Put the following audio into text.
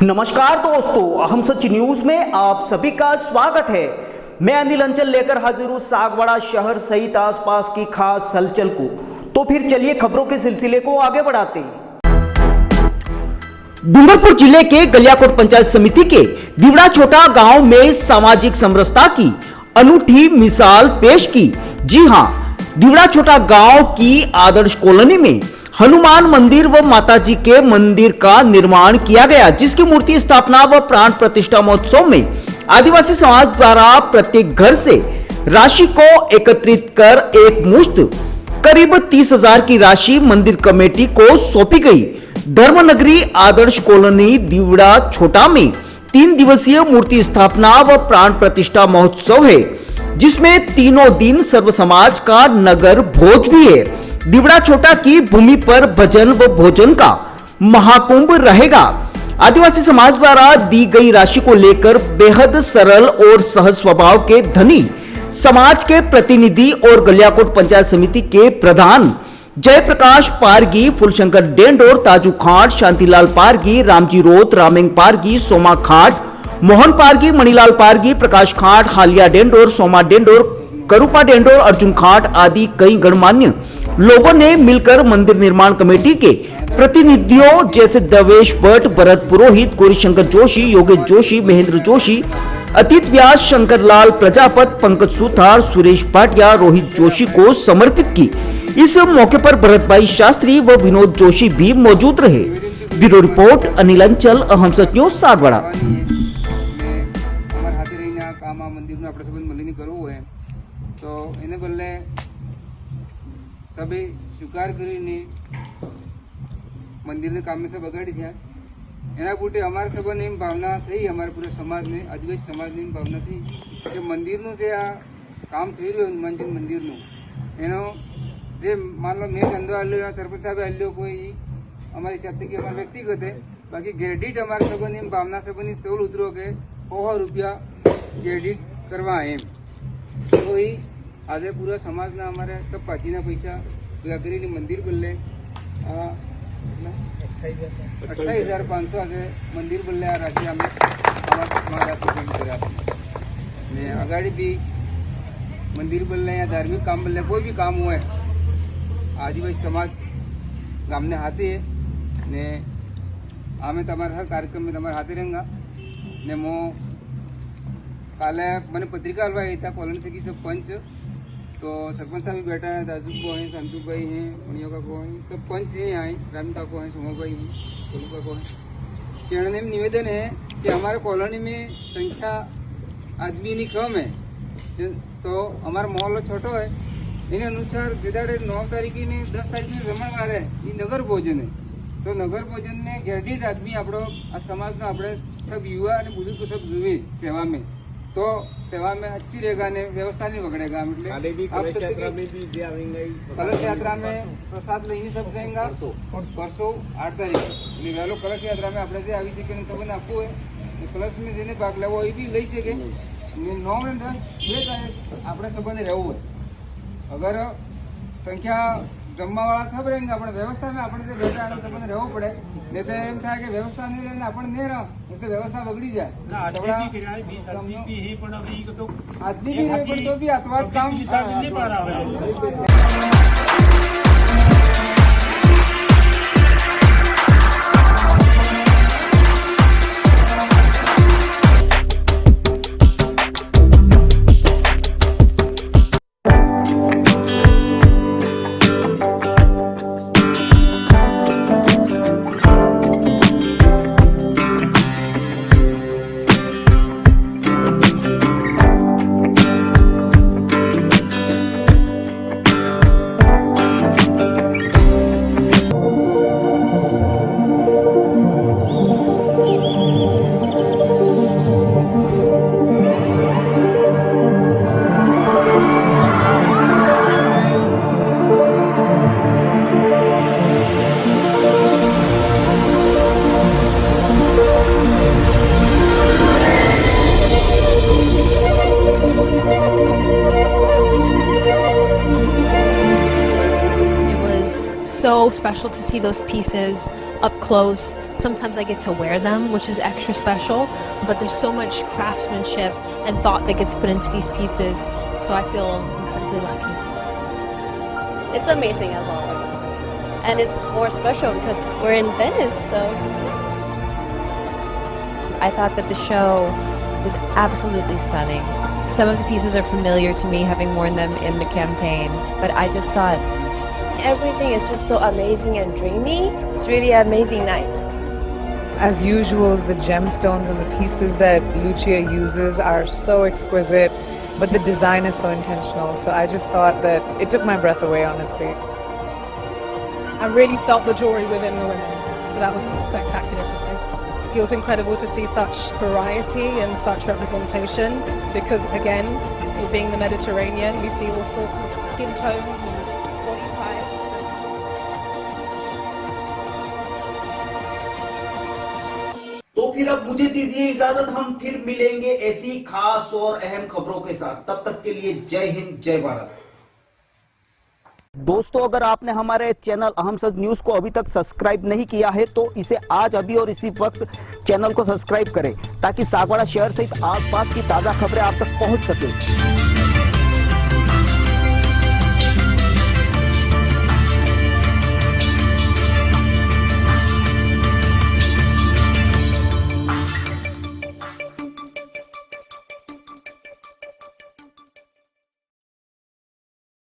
नमस्कार दोस्तों, हम सच न्यूज में आप सभी का स्वागत है। मैं अनिल अंचल लेकर हाजिर हूँ सागवाड़ा शहर सहित आसपास की खास हलचल को। तो फिर चलिए खबरों के सिलसिले को आगे बढ़ाते हैं। डूंगरपुर जिले के गलियाकोट पंचायत समिति के दिवड़ा छोटा गांव में सामाजिक समरसता की अनूठी मिसाल पेश की। जी हां, दिवड़ा छोटा गांव की आदर्श कॉलोनी में हनुमान मंदिर व माताजी के मंदिर का निर्माण किया गया, जिसकी मूर्ति स्थापना व प्राण प्रतिष्ठा महोत्सव में आदिवासी समाज द्वारा प्रत्येक घर से राशि को एकत्रित कर एक मुश्त करीब 30,000 की राशि मंदिर कमेटी को सौंपी गई। धर्मनगरी आदर्श कॉलोनी दिवड़ा छोटा में 3 दिवसीय मूर्ति स्थापना व प्राण प्रतिष्ठा महोत्सव है, जिसमें तीनों दिन सर्व समाज का नगर भोज भी है। दिवड़ा छोटा की भूमि पर भजन व भोजन का महाकुंभ रहेगा। आदिवासी समाज द्वारा दी गई राशि को लेकर बेहद सरल और सहज स्वभाव के धनी समाज के प्रतिनिधि और गलियाकोट पंचायत समिति के प्रधान जयप्रकाश पारगी, फुलशंकर डेंडोर, ताजू खाट, शांतिलाल पारगी, रामजी रोत, रामेंग पारगी, सोमा खाट, मोहन पारगी, मणिलाल पारगी, प्रकाश खाट, हालिया डेंडोर, सोमा डेंडोर, करूपा डेंडोर, अर्जुन खाट आदि कई गणमान्य लोगों ने मिलकर मंदिर निर्माण कमेटी के प्रतिनिधियों जैसे देवेश भट्ट, भरत पुरोहित, गौरीशंकर जोशी, योगेश जोशी, महेंद्र जोशी, अतीत व्यास, शंकरलाल प्रजापत, पंकज सुथार, सुरेश भाटिया, रोहित जोशी को समर्पित की। इस मौके पर भरत भाई शास्त्री व विनोद जोशी भी मौजूद रहे। ब्यूरो रिपोर्ट अनिल अंचल, हम सच न्यूज सागवाड़ा। तो એને બદલે સભે સ્વીકાર કરીને મંદિરને કામે સબ અગાડી થયા। એના પૂટે અમારા સભાની એમ ભાવના થઈ, અમારા પૂરા સમાજને, આદિવાસી સમાજની એમ ભાવના થઈ કે મંદિરનું જે આ કામ થઈ રહ્યું હનુમાનજી મંદિરનું, એનો જે માન લો મેં ધંધો આલ્યો, સરપંચ સાહેબે આલ્યો, કોઈ અમારી હિસાબથી કે અમારા વ્યક્તિગત है, બાકી ગેરડીટ અમારા સભાની એમ ભાવના સભાની તોલ ઉતરો કે 100 રૂપિયા ગેરડીટ કરવા એમ। तो ही आज पूरा समाज ना हमारे सब पार्टी ना पैसा भेगा करी मंदिर बोले 28,500 आज मंदिर बोले आ राशि आम अगाड़ी भी मंदिर बोले या धार्मिक काम बोले कोई भी काम हुआ है आदिवासी समाज गामने हाथे है ने आमे तमारे हर कार्यक्रम में तमारे हाथे रहेंगा ने मो काले मैंने पत्रिका हलवाई था कॉलोनी थी सब पंच, तो सरपंच साहब भी बैठा है, दाजू को हैं, संतू भाई हैं, मणियों का को हैं, सब पंच हैं यहाँ, रामी का को हैं, सोमा भाई हैं, कोलू का को हैं। कहने में निवेदन है कि हमारे कॉलोनी में संख्या आदमी नहीं कम है, तो हमारा मोहल्ला छोटो है, इन अनुसार जेदाड़े 9 तारीख ने 10 तारीख में जमणवार है, ये नगर भोजन है। तो नगर भोजन में गैरडीट आदमी आपड़ो आ समाज में आपड़े सब युवा और बुजुर्ग को सब जुए सेवा में, तो सेवा में अच्छी रहेगा ने व्यवस्था नहीं बगड़ेगा। कलश यात्रा में प्रसाद लेने सब जाएगा परसों 8 तारीख वेलो कलश यात्रा में આપણે જે આવી શકે તમને આપવું હોય કલશ में જેને ભાગ લેવો હોય બી લઈ શકે ને 9 અને 10 બે આપણે સંબંધે રહેવું હોય। અગર સંખ્યા જમવા વાળા ખબર रहेंगे આપણે વ્યવસ્થા में આપણે જે બેઠા અને સંબંધે રહેવું પડે नहीं तो एम था कि व्यवस्था नहीं रहने अपन नहीं रहो तो व्यवस्था बगड़ी जाए। आदमी भी है तो भी अथवा काम नहीं पा रहा है। special to see those pieces up close. Sometimes I get to wear them, which is extra special, but there's so much craftsmanship and thought that gets put into these pieces, so I feel incredibly lucky. It's amazing as always. And it's more special because we're in Venice, so. I thought that the show was absolutely stunning. Some of the pieces are familiar to me, having worn them in the campaign, but I just thought Everything is just so amazing and dreamy. It's really an amazing night. As usual, the gemstones and the pieces that Lucia uses are so exquisite, but the design is so intentional. So I just thought that it took my breath away, honestly. I really felt the jewelry within the women, so that was spectacular to see. It was incredible to see such variety and such representation because, again, it being the Mediterranean, we see all sorts of skin tones and body types. तो फिर अब मुझे दीजिए इजाजत, हम फिर मिलेंगे ऐसी खास और अहम खबरों के साथ। तब तक के लिए जय हिंद, जय भारत। दोस्तों, अगर आपने हमारे चैनल अहम सच न्यूज को अभी तक सब्सक्राइब नहीं किया है तो इसे आज अभी और इसी वक्त चैनल को सब्सक्राइब करें ताकि सागवाड़ा शहर सहित आसपास की ताजा खबरें आप तक पहुंच सके।